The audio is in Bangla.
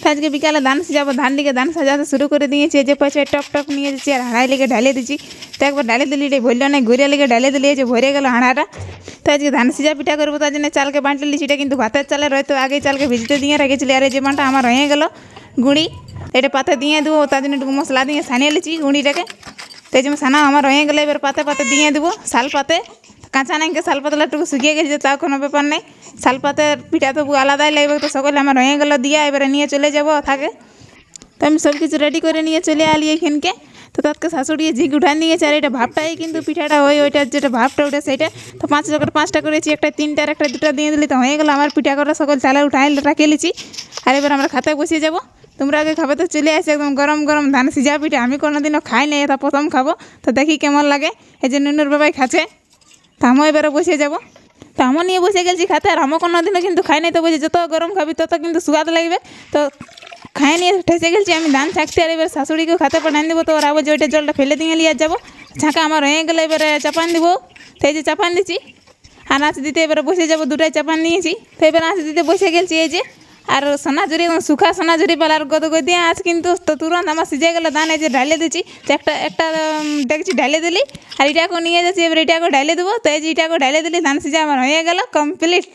তো আজকে বিকালে ধান সিজাবো, ধান সাজাতে শুরু করে দিয়েছি। যে পাশে টপ টপ নিয়ে যাচ্ছি আর হাঁড়াই লেগে ঢালে দিচ্ছি। তো একবার ঢালে দিলি এটা ভরল না, ঘুরে লেগে ঢালে দিলি, যে ভরে গেল হাঁড়াটা। তো আজকে ধান সিজা পিঠা করবো, তার জন্য চালকে বাঁটলে লিছি। এটা কিন্তু ভাতের চালের হয়তো আগেই চালকে ভিজতে দিয়ে রেখেছিলি। আর এই যে মানটা আমার হয়ে গেল গুঁড়ি, এটা পাতে দিয়ে দেবো। তার জন্য একটু মশলা দিয়ে সানিয়ে লিছি গুঁড়িটাকে। তো এই যে সানা আমার হয়ে গেলে এবার পাতে পাতে দিয়ে দেবো শাল পাতে। কাঁচা নাইকে শাল পাতলা একটু শুকিয়ে গেছে, তাও কোনো ব্যাপার নেই। শাল পাতের পিঠা তবু আলাদাই লাগবে। তো সকলে আমার হয়ে গেলো দিয়া, এবারে নিয়ে চলে যাবো থাকে। তো আমি সব কিছু রেডি করে নিয়ে চলে আলি এখানকে। তো তাকে শাশুড়ি ঝিক উঠান দিয়েছে। আর এটা ভাবটাই কিন্তু পিঠাটা ওইটার যেটা ভাবটা ওটা সেইটা। তো 5টা করেছি, একটা 3টা আর একটা 2টা দিয়ে দিলি। তো হয়ে গেলো আমার পিঠা করা সকল চালে উঠাই রাখে লিছি। আর এবার আমরা খাতে বসিয়ে যাবো। তোমরা আগে খাবে তো চলে আসে, একদম গরম গরম ধান সিজা পিঠা। আমি কোনোদিনও খাই নাই, এটা প্রথম খাবো। তো দেখি কেমন লাগে। এই যে নুনুর বাবাই খাচ্ছে, তো আমিও এবারে বসে যাবো। তো আমও নিয়ে বসে গেছি খাতে। আর আমও কোনোদিনও কিন্তু খাই নাই। তো বলছি যত গরম খাবি তত কিন্তু স্বাদ লাগবে। তো খাই নিয়ে ঠেসে গেছি আমি ধান ছাঁকতে। আর এবার শাশুড়িকেও খাতে পাঠান দেবো। তো ওরা যে ওইটা জলটা ফেলে দিয়ে নিয়ে যাবো। ছাঁকা আমার হয়ে গেলে এবারে চাপান দিব। তো এই যে চাপান দিচ্ছি। আর আঁচ দিতে এবারে বসে যাবো, 2টাই চাপান নিয়েছি। তো এবার আঁচ দিতে বসে গেছি এই যে। আর সোনাঝুরি একদম শুখা সোনাঝুরি পালার গদগদি আঁচ কিন্তু। তো তুরন্ত আমার সিজে গেলো ধান। এই যে ঢালে দিচ্ছি, তো একটা দেখছি ঢালে দিলি। আর এটাকেও নিয়ে যাচ্ছি, এবার এটাকেও ঢালে দেবো। তো এই যে এটাকেও ঢালে দিলি, ধান সিজা আমার হয়ে গেল কমপ্লিট।